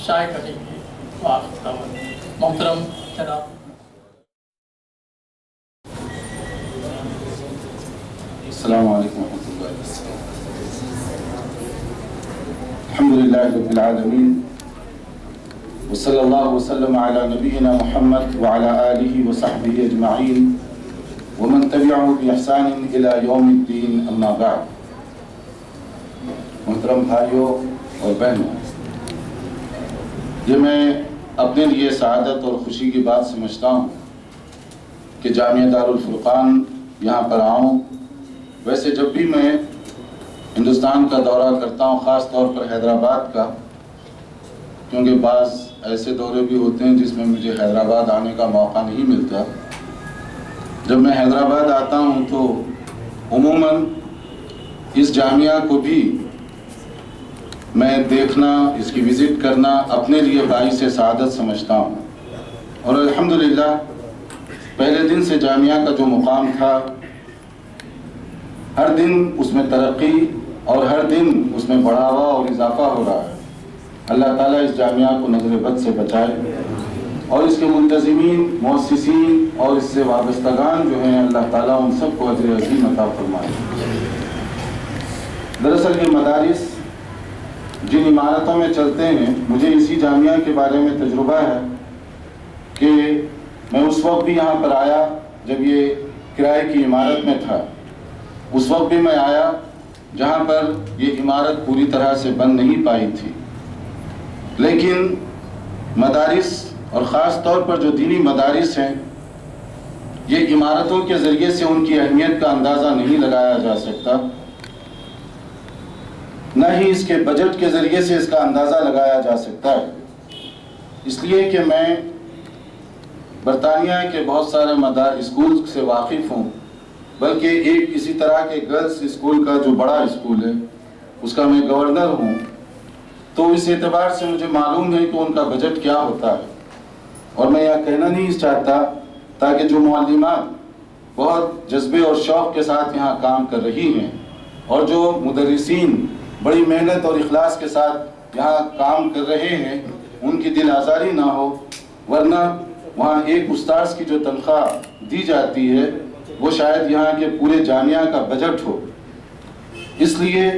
شائع کریں گے. محترم جناب السلام علیکم ورحمۃ اللہ وبرکاتہ. الحمد للہ رب العالمین وصلی اللہ وسلم علی نبینا محمد وعلی آلہ وصحبہ اجمعین ومن تبعہ بإحسان الی یوم الدین اما بعد. محترم بھائیوں اور بہنوں، یہ میں اپنے لیے سعادت اور خوشی کی بات سمجھتا ہوں کہ جامعہ دارالفرقان یہاں پر آؤں. ویسے جب بھی میں ہندوستان کا دورہ کرتا ہوں، خاص طور پر حیدرآباد کا، کیونکہ بعض ایسے دورے بھی ہوتے ہیں جس میں مجھے حیدرآباد آنے کا موقع نہیں ملتا. جب میں حیدرآباد آتا ہوں تو عموماً اس جامعہ کو بھی میں دیکھنا، اس کی وزٹ کرنا اپنے لیے باعث سعادت سمجھتا ہوں. اور الحمدللہ پہلے دن سے جامعہ کا جو مقام تھا، ہر دن اس میں ترقی اور ہر دن اس میں بڑھاوا اور اضافہ ہو رہا ہے. اللہ تعالیٰ اس جامعہ کو نظر بد سے بچائے اور اس کے منتظمین، مؤسسین اور اس سے وابستگان جو ہیں، اللہ تعالیٰ ان سب کو اجر عظیم عطا فرمائے. دراصل یہ مدارس جن عمارتوں میں چلتے ہیں، مجھے اسی جامعہ کے بارے میں تجربہ ہے کہ میں اس وقت بھی یہاں پر آیا جب یہ کرائے کی عمارت میں تھا. اس وقت بھی میں آیا جہاں پر یہ عمارت پوری طرح سے بن نہیں پائی تھی. لیکن مدارس اور خاص طور پر جو دینی مدارس ہیں، یہ عمارتوں کے ذریعے سے ان کی اہمیت کا اندازہ نہیں لگایا جا سکتا، نہ ہی اس کے بجٹ کے ذریعے سے اس کا اندازہ لگایا جا سکتا ہے. اس لیے کہ میں برطانیہ کے بہت سارے اسکول سے واقف ہوں، بلکہ ایک اسی طرح کے گرلز اسکول کا جو بڑا اسکول ہے اس کا میں گورنر ہوں. تو اس اعتبار سے مجھے معلوم ہے کہ ان کا بجٹ کیا ہوتا ہے. اور میں یہ کہنا نہیں چاہتا تاکہ جو معلمات بہت جذبے اور شوق کے ساتھ یہاں کام کر رہی ہیں اور جو مدرسین بڑی محنت اور اخلاص کے ساتھ یہاں کام کر رہے ہیں، ان کی دل آزاری نہ ہو، ورنہ وہاں ایک استاذ کی جو تنخواہ دی جاتی ہے وہ شاید یہاں کے پورے جامعہ کا بجٹ ہو. اس لیے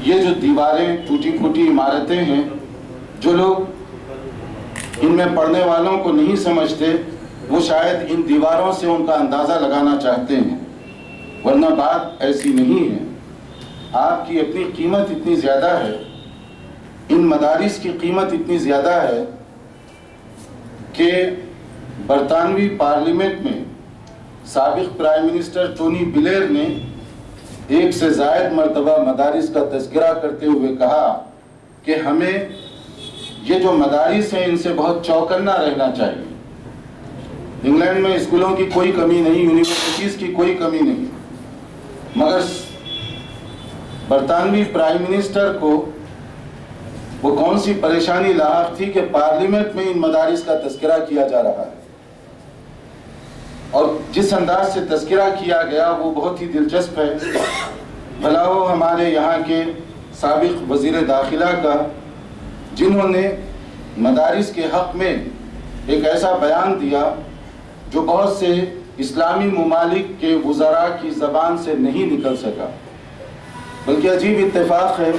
یہ جو دیواریں، ٹوٹی پھوٹی عمارتیں ہیں، جو لوگ ان میں پڑھنے والوں کو نہیں سمجھتے، وہ شاید ان دیواروں سے ان کا اندازہ لگانا چاہتے ہیں، ورنہ بات ایسی نہیں ہے. آپ کی اپنی قیمت اتنی زیادہ ہے، ان مدارس کی قیمت اتنی زیادہ ہے کہ برطانوی پارلیمنٹ میں سابق پرائم منسٹر ٹونی بلیر نے 1 سے زائد مرتبہ مدارس کا تذکرہ کرتے ہوئے کہا کہ ہمیں یہ جو مدارس ہیں ان سے بہت چوکنا رہنا چاہیے. انگلینڈ میں اسکولوں کی کوئی کمی نہیں، یونیورسٹیز کی کوئی کمی نہیں، مگر برطانوی پرائم منسٹر کو وہ کون سی پریشانی لاحق تھی کہ پارلیمنٹ میں ان مدارس کا تذکرہ کیا جا رہا ہے. اور جس انداز سے تذکرہ کیا گیا وہ بہت ہی دلچسپ ہے. بھلا وہ ہمارے یہاں کے سابق وزیر داخلہ کا، جنہوں نے مدارس کے حق میں ایک ایسا بیان دیا جو بہت سے اسلامی ممالک کے وزراء کی زبان سے نہیں نکل سکا. بلکہ عجیب اتفاق ہے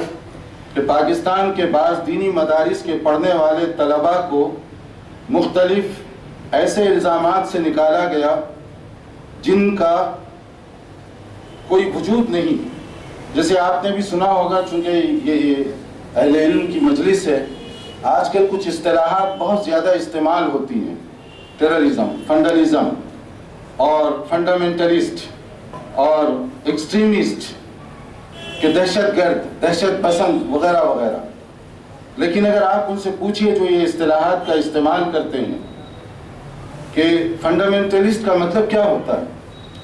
کہ پاکستان کے بعض دینی مدارس کے پڑھنے والے طلباء کو مختلف ایسے الزامات سے نکالا گیا جن کا کوئی وجود نہیں. جیسے آپ نے بھی سنا ہوگا، چونکہ یہ اہل علم کی مجلس ہے، آج کل کچھ اصطلاحات بہت زیادہ استعمال ہوتی ہیں، ٹیررزم، فنڈلزم اور فنڈامنٹلسٹ اور ایکسٹریمسٹ، کہ دہشت گرد، دہشت پسند وغیرہ وغیرہ. لیکن اگر آپ ان سے پوچھئے جو یہ اصطلاحات کا استعمال کرتے ہیں کہ فنڈامنٹلسٹ کا مطلب کیا ہوتا ہے،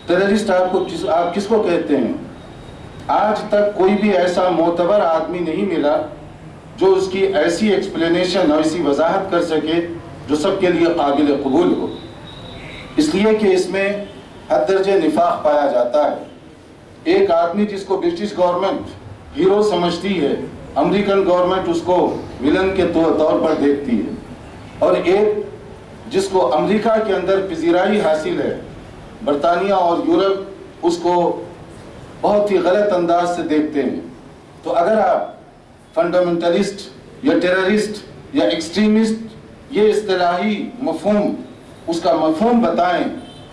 ٹیررسٹ آپ کس کو کہتے ہیں، آج تک کوئی بھی ایسا معتبر آدمی نہیں ملا جو اس کی ایسی ایکسپلینیشن اور ایسی وضاحت کر سکے جو سب کے لیے قابل قبول ہو. اس لیے کہ اس میں حد درجے نفاق پایا جاتا ہے. ایک آدمی جس کو برٹش گورنمنٹ ہیرو سمجھتی ہے، امریکن گورنمنٹ اس کو ولن کے طور پر دیکھتی ہے، اور ایک جس کو امریکہ کے اندر پذیرائی حاصل ہے، برطانیہ اور یورپ اس کو بہت ہی غلط انداز سے دیکھتے ہیں۔ تو اگر آپ فنڈامنٹلسٹ یا ٹیررسٹ یا ایکسٹریمسٹ یہ اصطلاحی مفہوم اس کا مفہوم بتائیں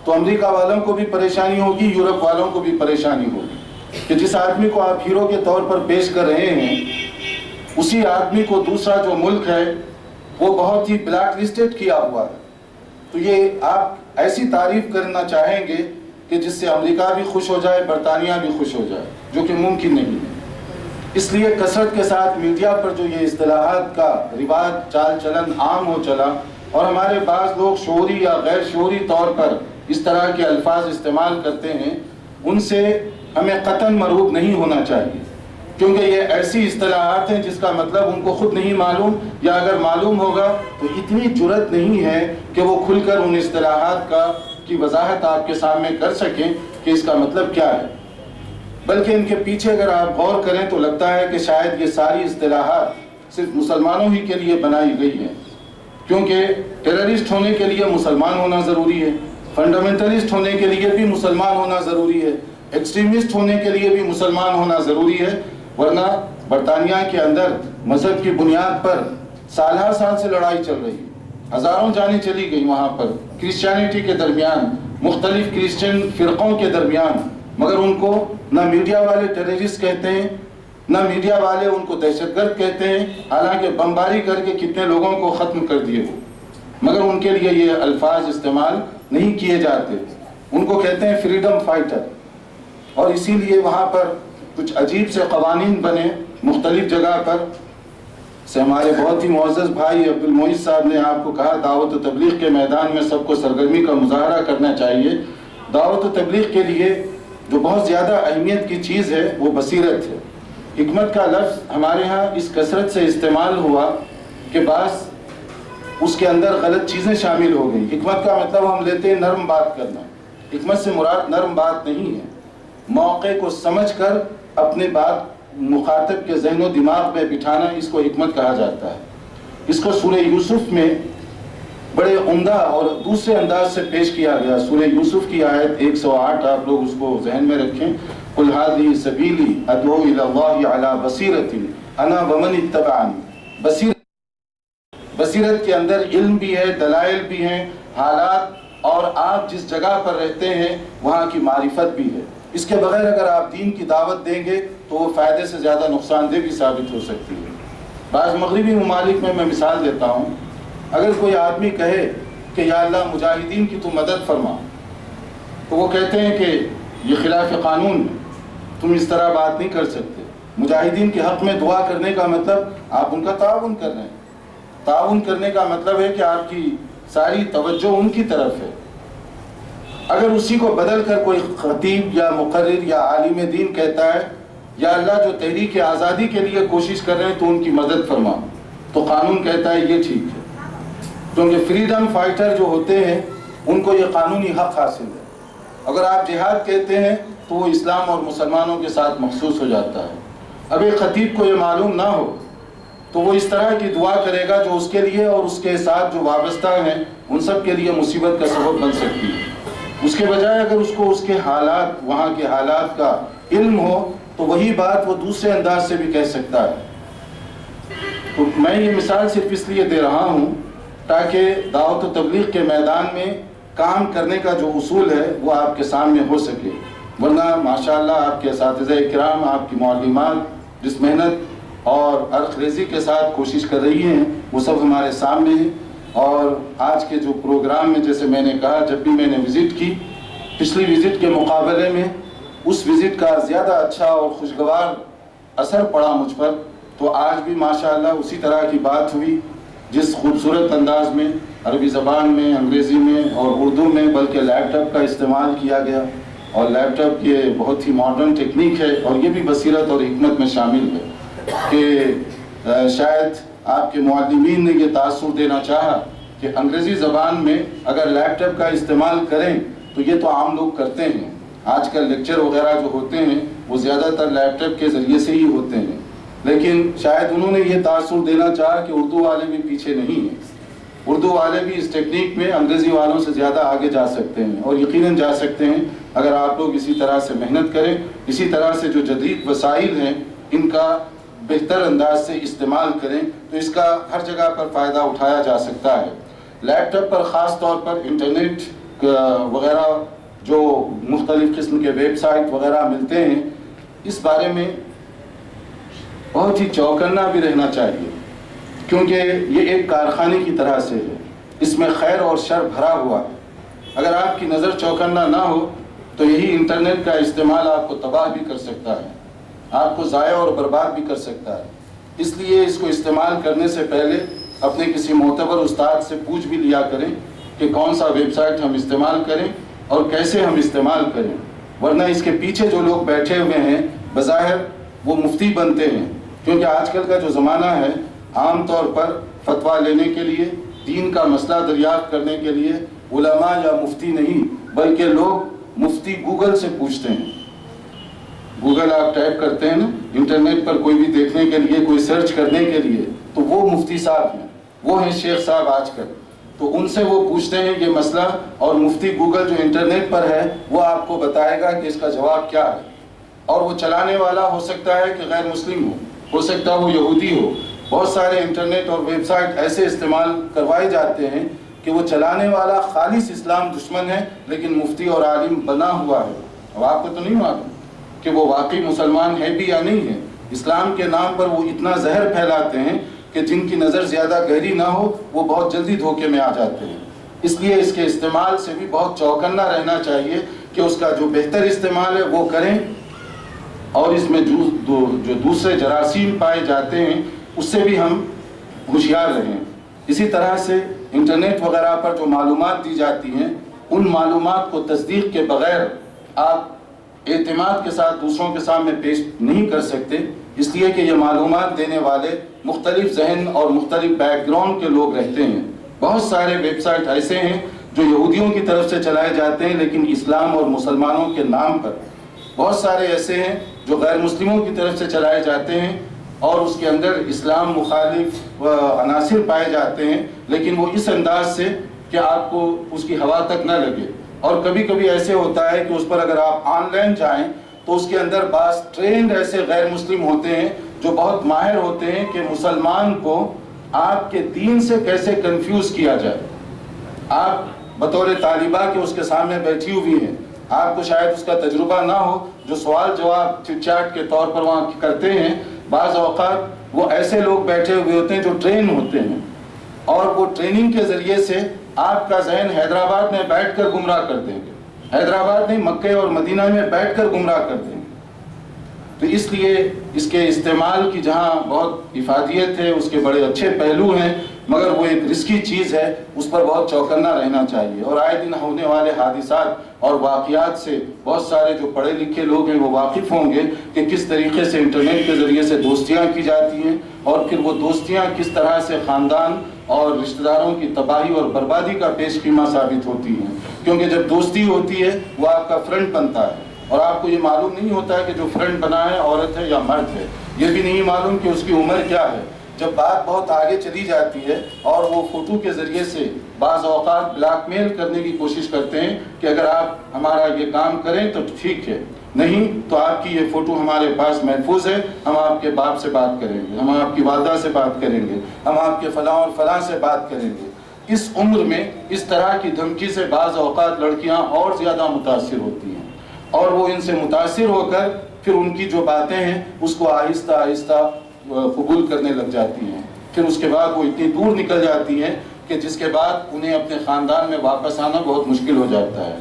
تو امریکہ والوں کو بھی پریشانی ہوگی، یورپ والوں کو بھی پریشانی ہوگی کہ جس آدمی کو آپ ہیرو کے طور پر پیش کر رہے ہیں اسی آدمی کو دوسرا جو ملک ہے وہ بہت ہی بلیک لسٹڈ کیا ہوا ہے۔ تو یہ آپ ایسی تعریف کرنا چاہیں گے کہ جس سے امریکہ بھی خوش ہو جائے، برطانیہ بھی خوش ہو جائے، جو کہ ممکن نہیں ہے۔ اس لیے کثرت کے ساتھ میڈیا پر جو یہ اصطلاحات کا رواج چال چلن عام ہو چلا، اور ہمارے بعض لوگ شعوری یا غیر شعوری طور پر اس طرح کے الفاظ استعمال کرتے ہیں، ان سے ہمیں قطعاً مرعوب نہیں ہونا چاہیے، کیونکہ یہ ایسی اصطلاحات ہیں جس کا مطلب ان کو خود نہیں معلوم، یا اگر معلوم ہوگا تو اتنی جرأت نہیں ہے کہ وہ کھل کر ان اصطلاحات کی وضاحت آپ کے سامنے کر سکیں کہ اس کا مطلب کیا ہے۔ بلکہ ان کے پیچھے اگر آپ غور کریں تو لگتا ہے کہ شاید یہ ساری اصطلاحات صرف مسلمانوں ہی کے لیے بنائی گئی ہیں، کیونکہ ٹیررسٹ ہونے کے لیے مسلمان ہونا ضروری ہے، فنڈامنٹلسٹ ہونے کے لیے بھی مسلمان ہونا ضروری ہے، ایکسٹریمسٹ ہونے کے لیے بھی مسلمان ہونا ضروری ہے، ورنہ برطانیہ کے اندر مذہب کی بنیاد پر سال ہر سال سے لڑائی چل رہی ہے، ہزاروں جانیں چلی گئی وہاں پر کرسچینٹی کے درمیان، مختلف کرسچن فرقوں کے درمیان، مگر ان کو نہ میڈیا والے ٹیررسٹ کہتے ہیں، نہ میڈیا والے ان کو دہشت گرد کہتے ہیں، حالانکہ بمباری کر کے کتنے لوگوں کو ختم کر دیے وہ، مگر ان کے لیے یہ الفاظ استعمال نہیں کیے جاتے، ان کو کہتے ہیں فریڈم فائٹر۔ اور اسی لیے وہاں پر کچھ عجیب سے قوانین بنے مختلف جگہ پر سے ہمارے بہت ہی معزز بھائی عبد المعید صاحب نے آپ کو کہا دعوت و تبلیغ کے میدان میں سب کو سرگرمی کا مظاہرہ کرنا چاہیے۔ دعوت و تبلیغ کے لیے جو بہت زیادہ اہمیت کی چیز ہے وہ بصیرت ہے۔ حکمت کا لفظ ہمارے ہاں اس کثرت سے استعمال ہوا کہ بعض اس کے اندر غلط چیزیں شامل ہو گئی۔ حکمت کا مطلب ہم لیتے ہیں نرم بات کرنا، حکمت سے مراد نرم بات نہیں ہے، موقع کو سمجھ کر اپنے بات مخاطب کے ذہن و دماغ میں بٹھانا، اس کو حکمت کہا جاتا ہے۔ اس کو سورہ یوسف میں بڑے عمدہ اور دوسرے انداز سے پیش کیا گیا۔ سورہ یوسف کی آیت 108 آپ لوگ اس کو ذہن میں رکھیں، قُلْ هَٰذِهِ سَبِيلِي أَدْعُو إِلَى اللَّهِ عَلَىٰ بَصِيرَةٍ أَنَا وَمَنِ اتَّبَعَنِي۔ بصیرت کے اندر علم بھی ہے، دلائل بھی ہیں، حالات اور آپ جس جگہ پر رہتے ہیں وہاں کی معرفت بھی ہے۔ اس کے بغیر اگر آپ دین کی دعوت دیں گے تو وہ فائدے سے زیادہ نقصان دہ بھی ثابت ہو سکتی ہے۔ بعض مغربی ممالک میں مثال دیتا ہوں، اگر کوئی آدمی کہے کہ یا اللہ مجاہدین کی تو مدد فرما، تو وہ کہتے ہیں کہ یہ خلاف قانون ہے، تم اس طرح بات نہیں کر سکتے۔ مجاہدین کے حق میں دعا کرنے کا مطلب آپ ان کا تعاون کر رہے ہیں، تعاون کرنے کا مطلب ہے کہ آپ کی ساری توجہ ان کی طرف ہے۔ اگر اسی کو بدل کر کوئی خطیب یا مقرر یا عالم دین کہتا ہے یا اللہ جو تحریک آزادی کے لیے کوشش کر رہے ہیں تو ان کی مدد فرما، تو قانون کہتا ہے یہ ٹھیک ہے، کیونکہ فریڈم فائٹر جو ہوتے ہیں ان کو یہ قانونی حق حاصل ہے۔ اگر آپ جہاد کہتے ہیں تو وہ اسلام اور مسلمانوں کے ساتھ مخصوص ہو جاتا ہے۔ اب ایک خطیب کو یہ معلوم نہ ہو تو وہ اس طرح کی دعا کرے گا جو اس کے لیے اور اس کے ساتھ جو وابستہ ہیں ان سب کے لیے مصیبت کا سبب بن سکتی ہے۔ اس کے بجائے اگر اس کو اس کے حالات، وہاں کے حالات کا علم ہو تو وہی بات وہ دوسرے انداز سے بھی کہہ سکتا ہے۔ تو میں یہ مثال صرف اس لیے دے رہا ہوں تاکہ دعوت و تبلیغ کے میدان میں کام کرنے کا جو اصول ہے وہ آپ کے سامنے ہو سکے، ورنہ ماشاءاللہ آپ کے اساتذہ کرام، آپ کی معلمات جس محنت اور عرق ریزی کے ساتھ کوشش کر رہی ہیں وہ سب ہمارے سامنے ہیں۔ اور آج کے جو پروگرام میں جیسے میں نے کہا، جب بھی میں نے وزٹ کی، پچھلی وزٹ کے مقابلے میں اس وزٹ کا زیادہ اچھا اور خوشگوار اثر پڑا مجھ پر، تو آج بھی ماشاءاللہ اسی طرح کی بات ہوئی جس خوبصورت انداز میں عربی زبان میں، انگریزی میں اور اردو میں، بلکہ لیپ ٹاپ کا استعمال کیا گیا، اور لیپ ٹاپ یہ بہت ہی ماڈرن ٹیکنیک ہے اور یہ بھی بصیرت اور حکمت میں شامل ہے کہ شاید آپ کے معلمین نے یہ تاثر دینا چاہا کہ انگریزی زبان میں اگر لیپ ٹاپ کا استعمال کریں تو یہ تو عام لوگ کرتے ہیں، آج کل لیکچر وغیرہ جو ہوتے ہیں وہ زیادہ تر لیپ ٹاپ کے ذریعے سے ہی ہوتے ہیں، لیکن شاید انہوں نے یہ تاثر دینا چاہا کہ اردو والے بھی پیچھے نہیں ہیں، اردو والے بھی اس ٹیکنیک میں انگریزی والوں سے زیادہ آگے جا سکتے ہیں، اور یقیناً جا سکتے ہیں اگر آپ لوگ اسی طرح سے محنت کریں، اسی طرح سے جو جدید وسائل ہیں ان کا بہتر انداز سے استعمال کریں تو اس کا ہر جگہ پر فائدہ اٹھایا جا سکتا ہے۔ لیپ ٹاپ پر خاص طور پر انٹرنیٹ وغیرہ جو مختلف قسم کے ویب سائٹ وغیرہ ملتے ہیں، اس بارے میں بہت ہی چوکنا بھی رہنا چاہیے، کیونکہ یہ ایک کارخانے کی طرح سے ہے، اس میں خیر اور شر بھرا ہوا ہے۔ اگر آپ کی نظر چوکنا نہ ہو تو یہی انٹرنیٹ کا استعمال آپ کو تباہ بھی کر سکتا ہے، آپ کو ضائع اور برباد بھی کر سکتا ہے۔ اس لیے اس کو استعمال کرنے سے پہلے اپنے کسی معتبر استاد سے پوچھ بھی لیا کریں کہ کون سا ویب سائٹ ہم استعمال کریں اور کیسے ہم استعمال کریں، ورنہ اس کے پیچھے جو لوگ بیٹھے ہوئے ہیں بظاہر وہ مفتی بنتے ہیں، کیونکہ آج کل کا جو زمانہ ہے عام طور پر فتویٰ لینے کے لیے، دین کا مسئلہ دریافت کرنے کے لیے علماء یا مفتی نہیں بلکہ لوگ مفتی گوگل سے پوچھتے ہیں۔ گوگل آپ ٹائپ کرتے ہیں نا انٹرنیٹ پر کوئی بھی دیکھنے کے لیے، کوئی سرچ کرنے کے لیے، تو وہ مفتی صاحب ہیں، وہ ہیں شیخ صاحب آج کل، تو ان سے وہ پوچھتے ہیں یہ مسئلہ، اور مفتی گوگل جو انٹرنیٹ پر ہے وہ آپ کو بتائے گا کہ اس کا جواب کیا ہے، اور وہ چلانے والا ہو سکتا ہے کہ غیر مسلم ہو سکتا ہے وہ یہودی ہو۔ بہت سارے انٹرنیٹ اور ویب سائٹ ایسے استعمال کروائے جاتے ہیں کہ وہ چلانے والا خالص اسلام دشمن ہے لیکن مفتی اور عالم بنا ہوا ہے۔ اب آپ کو تو نہیں معلوم کہ وہ واقعی مسلمان ہے بھی یا نہیں ہے۔ اسلام کے نام پر وہ اتنا زہر پھیلاتے ہیں کہ جن کی نظر زیادہ گہری نہ ہو وہ بہت جلدی دھوکے میں آ جاتے ہیں۔ اس لیے اس کے استعمال سے بھی بہت چوکنا رہنا چاہیے کہ اس کا جو بہتر استعمال ہے وہ کریں، اور اس میں جو دوسرے جراثیم پائے جاتے ہیں اس سے بھی ہم ہوشیار رہیں۔ اسی طرح سے انٹرنیٹ وغیرہ پر جو معلومات دی جاتی ہیں ان معلومات کو تصدیق کے بغیر آپ اعتماد کے ساتھ دوسروں کے سامنے پیش نہیں کر سکتے، اس لیے کہ یہ معلومات دینے والے مختلف ذہن اور مختلف بیک گراؤنڈ کے لوگ رہتے ہیں۔ بہت سارے ویب سائٹ ایسے ہیں جو یہودیوں کی طرف سے چلائے جاتے ہیں لیکن اسلام اور مسلمانوں کے نام پر، بہت سارے ایسے ہیں جو غیر مسلموں کی طرف سے چلائے جاتے ہیں اور اس کے اندر اسلام مخالف عناصر پائے جاتے ہیں، لیکن وہ اس انداز سے کہ آپ کو اس کی ہوا تک نہ لگے۔ اور کبھی کبھی ایسے ہوتا ہے کہ اس پر اگر آپ آن لائن جائیں تو اس کے اندر بعض ٹرینڈ ایسے غیر مسلم ہوتے ہیں جو بہت ماہر ہوتے ہیں کہ مسلمان کو آپ کے دین سے کیسے کنفیوز کیا جائے۔ آپ بطور طالبہ کے اس کے سامنے بیٹھی ہوئی ہیں، آپ کو شاید اس کا تجربہ نہ ہو، جو سوال جواب چٹ چاٹ کے طور پر وہاں کرتے ہیں، بعض اوقات وہ ایسے لوگ بیٹھے ہوئے ہوتے ہیں جو ٹرین ہوتے ہیں، اور وہ ٹریننگ کے ذریعے سے آپ کا ذہن حیدرآباد میں بیٹھ کر گمراہ کر دیں گے، حیدرآباد نہیں مکہ اور مدینہ میں بیٹھ کر گمراہ کر دیں گے۔ تو اس لیے اس کے استعمال کی جہاں بہت افادیت ہے، اس کے بڑے اچھے پہلو ہیں، مگر وہ ایک رسکی چیز ہے، اس پر بہت چوکنا رہنا چاہیے۔ اور آئے دن ہونے والے حادثات اور واقعات سے بہت سارے جو پڑھے لکھے لوگ ہیں وہ واقف ہوں گے کہ کس طریقے سے انٹرنیٹ کے ذریعے سے دوستیاں کی جاتی ہیں، اور پھر وہ دوستیاں کس طرح سے خاندان اور رشتہ داروں کی تباہی اور بربادی کا پیش خیمہ ثابت ہوتی ہیں۔ کیونکہ جب دوستی ہوتی ہے وہ آپ کا فرینڈ بنتا ہے، اور آپ کو یہ معلوم نہیں ہوتا ہے کہ جو فرینڈ بنا ہے عورت ہے یا مرد ہے، یہ بھی نہیں معلوم کہ اس کی عمر کیا ہے۔ جب بات بہت آگے چلی جاتی ہے اور وہ فوٹو کے ذریعے سے بعض اوقات بلیک میل کرنے کی کوشش کرتے ہیں کہ اگر آپ ہمارا یہ کام کریں تو ٹھیک ہے، نہیں تو آپ کی یہ فوٹو ہمارے پاس محفوظ ہے، ہم آپ کے باپ سے بات کریں گے، ہم آپ کی والدہ سے بات کریں گے، ہم آپ کے فلاں اور فلاں سے بات کریں گے۔ اس عمر میں اس طرح کی دھمکی سے بعض اوقات لڑکیاں اور زیادہ متاثر ہوتی ہیں، اور وہ ان سے متاثر ہو کر پھر ان کی جو باتیں ہیں اس کو آہستہ آہستہ قبول کرنے لگ جاتی ہیں۔ پھر اس کے بعد وہ اتنی دور نکل جاتی ہیں کہ جس کے بعد انہیں اپنے خاندان میں واپس آنا بہت مشکل ہو جاتا ہے۔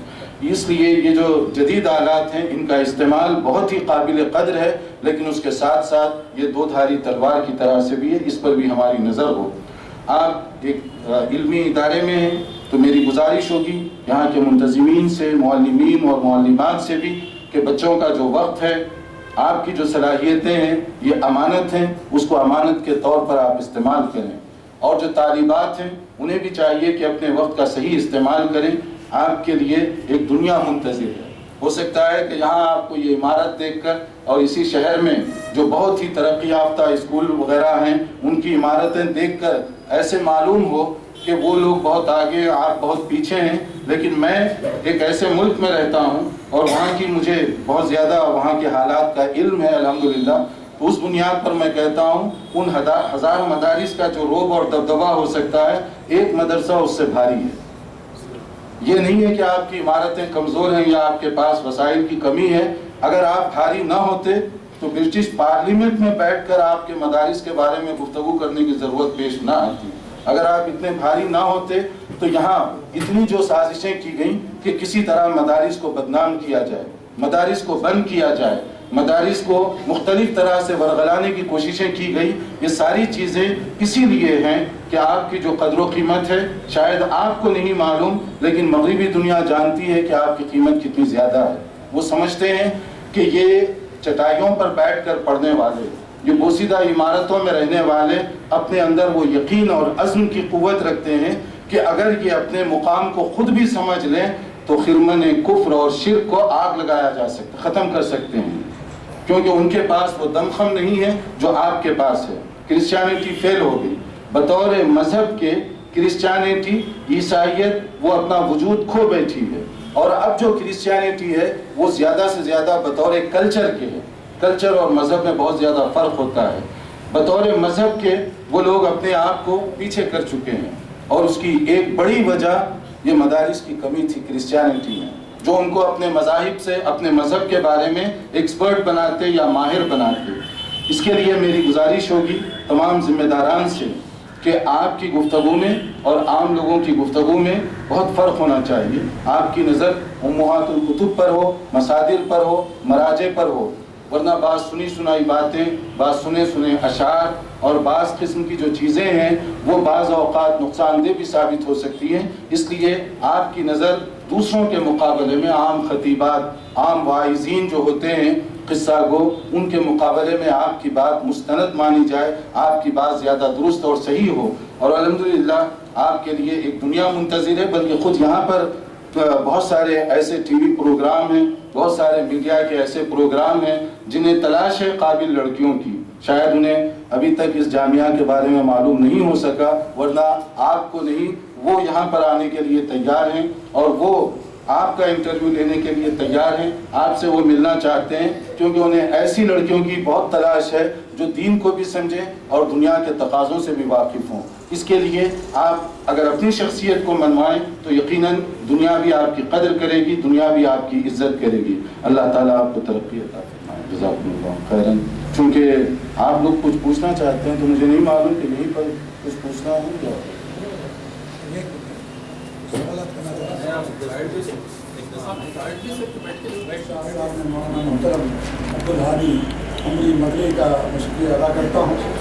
اس لیے یہ جو جدید آلات ہیں ان کا استعمال بہت ہی قابل قدر ہے، لیکن اس کے ساتھ ساتھ یہ دو دھاری تلوار کی طرح سے بھی ہے، اس پر بھی ہماری نظر ہو۔ آپ ایک علمی ادارے میں ہیں تو میری گزارش ہوگی یہاں کے منتظمین سے، معلمین اور معلمات سے بھی کہ بچوں کا جو وقت ہے، آپ کی جو صلاحیتیں ہیں یہ امانت ہیں، اس کو امانت کے طور پر آپ استعمال کریں، اور جو طالبات ہیں انہیں بھی چاہیے کہ اپنے وقت کا صحیح استعمال کریں۔ آپ کے لیے ایک دنیا منتظر ہے، ہو سکتا ہے کہ یہاں آپ کو یہ عمارت دیکھ کر اور اسی شہر میں جو بہت ہی ترقی یافتہ اسکول وغیرہ ہیں ان کی عمارتیں دیکھ کر ایسے معلوم ہو کہ وہ لوگ بہت آگے، آپ بہت پیچھے ہیں، لیکن میں ایک ایسے ملک میں رہتا ہوں اور وہاں کی مجھے بہت زیادہ وہاں کے حالات کا علم ہے الحمدللہ. اس بنیاد پر میں کہتا ہوں ان ہزار مدارس کا جو رعب اور دبدبہ ہو سکتا ہے، ایک مدرسہ اس سے بھاری ہے. یہ نہیں ہے کہ آپ کی عمارتیں کمزور ہیں یا آپ کے پاس وسائل کی کمی ہے. اگر آپ بھاری نہ ہوتے تو برٹش پارلیمنٹ میں بیٹھ کر آپ کے مدارس کے بارے میں گفتگو کرنے کی ضرورت پیش نہ آتی. اگر آپ اتنے بھاری نہ ہوتے تو یہاں اتنی جو سازشیں کی گئیں کہ کسی طرح مدارس کو بدنام کیا جائے، مدارس کو بند کیا جائے، مدارس کو مختلف طرح سے ورغلانے کی کوششیں کی گئی، یہ ساری چیزیں اسی لیے ہیں کہ آپ کی جو قدر و قیمت ہے شاید آپ کو نہیں معلوم، لیکن مغربی دنیا جانتی ہے کہ آپ کی قیمت کتنی زیادہ ہے. وہ سمجھتے ہیں کہ یہ چٹائیوں پر بیٹھ کر پڑھنے والے، یہ بوسیدہ عمارتوں میں رہنے والے اپنے اندر وہ یقین اور عزم کی قوت رکھتے ہیں کہ اگر یہ اپنے مقام کو خود بھی سمجھ لیں تو خرمن کفر اور شرک کو آگ لگایا جا سکتا، ختم کر سکتے ہیں، کیونکہ ان کے پاس وہ دمخم نہیں ہے جو آپ کے پاس ہے. کرسچینٹی فیل ہو گئی بطور مذہب کے. کرسچینٹی، عیسائیت وہ اپنا وجود کھو بیٹھی ہے، اور اب جو کرسچینٹی ہے وہ زیادہ سے زیادہ بطور کلچر کے ہے. کلچر اور مذہب میں بہت زیادہ فرق ہوتا ہے. بطور مذہب کے وہ لوگ اپنے آپ کو پیچھے کر چکے ہیں، اور اس کی ایک بڑی وجہ یہ مدارس کی کمی تھی کرسچینٹی میں، جو ان کو اپنے مذاہب سے، اپنے مذہب کے بارے میں ایکسپرٹ بناتے یا ماہر بناتے. اس کے لیے میری گزارش ہوگی تمام ذمہ داران سے کہ آپ کی گفتگو میں اور عام لوگوں کی گفتگو میں بہت فرق ہونا چاہیے. آپ کی نظر امہات الکتب پر ہو، مصادر پر ہو، مراجع پر ہو، ورنہ بعض سنی سنائی باتیں، بعض سنے سنے اشعار اور بعض قسم کی جو چیزیں ہیں وہ بعض اوقات نقصان دہ بھی ثابت ہو سکتی ہیں. اس لیے آپ کی نظر دوسروں کے مقابلے میں عام خطیبات، عام واعظین جو ہوتے ہیں، قصہ گو، ان کے مقابلے میں آپ کی بات مستند مانی جائے، آپ کی بات زیادہ درست اور صحیح ہو. اور الحمدللہ آپ کے لیے ایک دنیا منتظر ہے، بلکہ خود یہاں پر بہت سارے ایسے ٹی وی پروگرام ہیں، بہت سارے میڈیا کے ایسے پروگرام ہیں جنہیں تلاش ہے قابل لڑکیوں کی. شاید انہیں ابھی تک اس جامعہ کے بارے میں معلوم نہیں ہو سکا، ورنہ آپ کو نہیں، وہ یہاں پر آنے کے لیے تیار ہیں اور وہ آپ کا انٹرویو لینے کے لیے تیار ہیں. آپ سے وہ ملنا چاہتے ہیں کیونکہ انہیں ایسی لڑکیوں کی بہت تلاش ہے جو دین کو بھی سمجھیں اور دنیا کے تقاضوں سے بھی واقف ہوں. اس کے لیے آپ اگر اپنی شخصیت کو منوائیں تو یقیناً دنیا بھی آپ کی قدر کرے گی، دنیا بھی آپ کی عزت کرے گی. اللہ تعالیٰ آپ کو ترقی عطا فرمائے. جزاکم اللہ خیراً. چونکہ آپ لوگ کچھ پوچھنا چاہتے ہیں تو مجھے نہیں معلوم کہ یہیں پر کچھ پوچھنا ہے کیا. محترم عبدالحادی عمری مدنی کا شکریہ ادا کرتا ہوں.